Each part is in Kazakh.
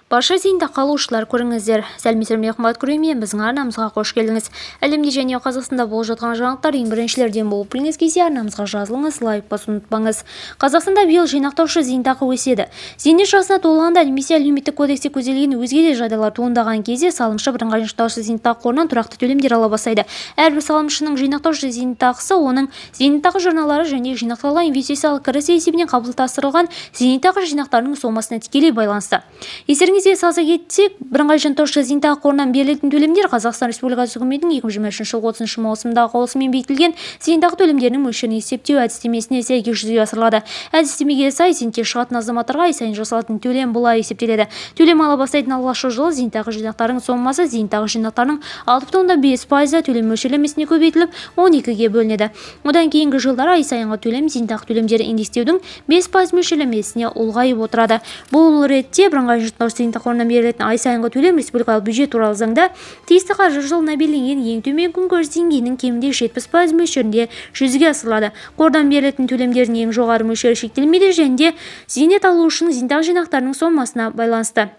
Барша зейнетақы алушылар көріңіздер. Сәлеметсіздер ме, қымбатты көрермен, біздің арнамызға қош келдіңіз. Әлемде және Қазақстанда болып жатқан жаңалықтар ең біріншілерден болып біліңіз келсе, арнамызға жазылыңыз, лайк басуды ұмытпаңыз. Қазақстанда биыл жинақтаушы зейнетақы өседі. Зейнет жасына толғанда немесе әлеуметтік кодексте көзделген өзге де жағдайлар туындаған кезде салымшы бірыңғай жинақтаушы зейнетақы қорынан тұрақты төлемдер ала бастайды. Әрбір салымшының жинақтаушы зейнетақысы оның зейнетақы жарналары және жинақталған инвестициялық кірісі есебінен қалыптастырылған зейнетақы жинақтарының сомасына тікелей байланысты. Естеріңізге салса кетсек, бірыңғай жинақтаушы зейнетақы қорынан берілетін төлемдер Қазақстан Республикасы үкіметінің 2023 жылғы 30 маусымдағы қаулысымен бекітілген зейнетақы төлемдерінің мөлшерін есептеу әдістемесіне сәйкес жүзеге асырылады. Әдістемеге сай зейнетке шығатын азаматтарға ай сайын жасалатын төлем былай есептеледі. Төлем ала бастайтын алғашқы жылы зейнетақы жинақтарының сомасы зейнетақы жинақтарының 6,5% төлем мөлшерлемесіне көбейтіліп 12-ге бөлінеді. Одан кейінгі жылдары ай сайынғы төлем зейнетақы төлемдері индекстеудің 5% мөлшерлемесіне ұлғайып отырады. Бұл ретте бірыңғай жинақтаушы зейнетақы қорынан берілетін ай сайынғы төлем республикалық бюджет туралы заңда тиісті қаржы жылына белгіленген ең төмен күнкөріс деңгейінің кемінде 70% мөлшерінде жүзеге асырылады. Қордан берілетін төлемдердің ең жоғары мөлшері шектелмейді және де зейнет алушының зейнетақы жинақтарының сомасына байланысты.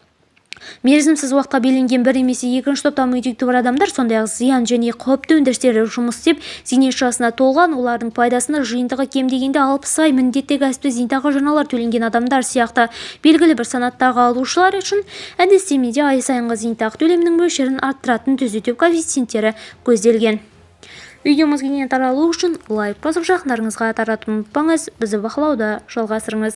Мерзімсіз уақытқа белгіленген бір немесе екінші топтағы мүгедектігі бар адамдар, сондай-ақ зиян және қауіпті өндірістерде жұмыс істеп, зейнет жасына толған, олардың пайдасына жиынтығы кем дегенде 60 ай міндетті кәсіптік зейнетақы жарналар төленген адамдар сияқты белгілі бір санаттағы алушылар үшін әдістемеде ай сайынғы зейнетақы төлемінің мөлшерін арттыратын түзету коэффициенттері көзделген. Видеомыз кеңінен таралу үшін лайк басып жақындарыңызға таратуды ұмытпаңыз. Бізді бақылауда жалғастырыңыз.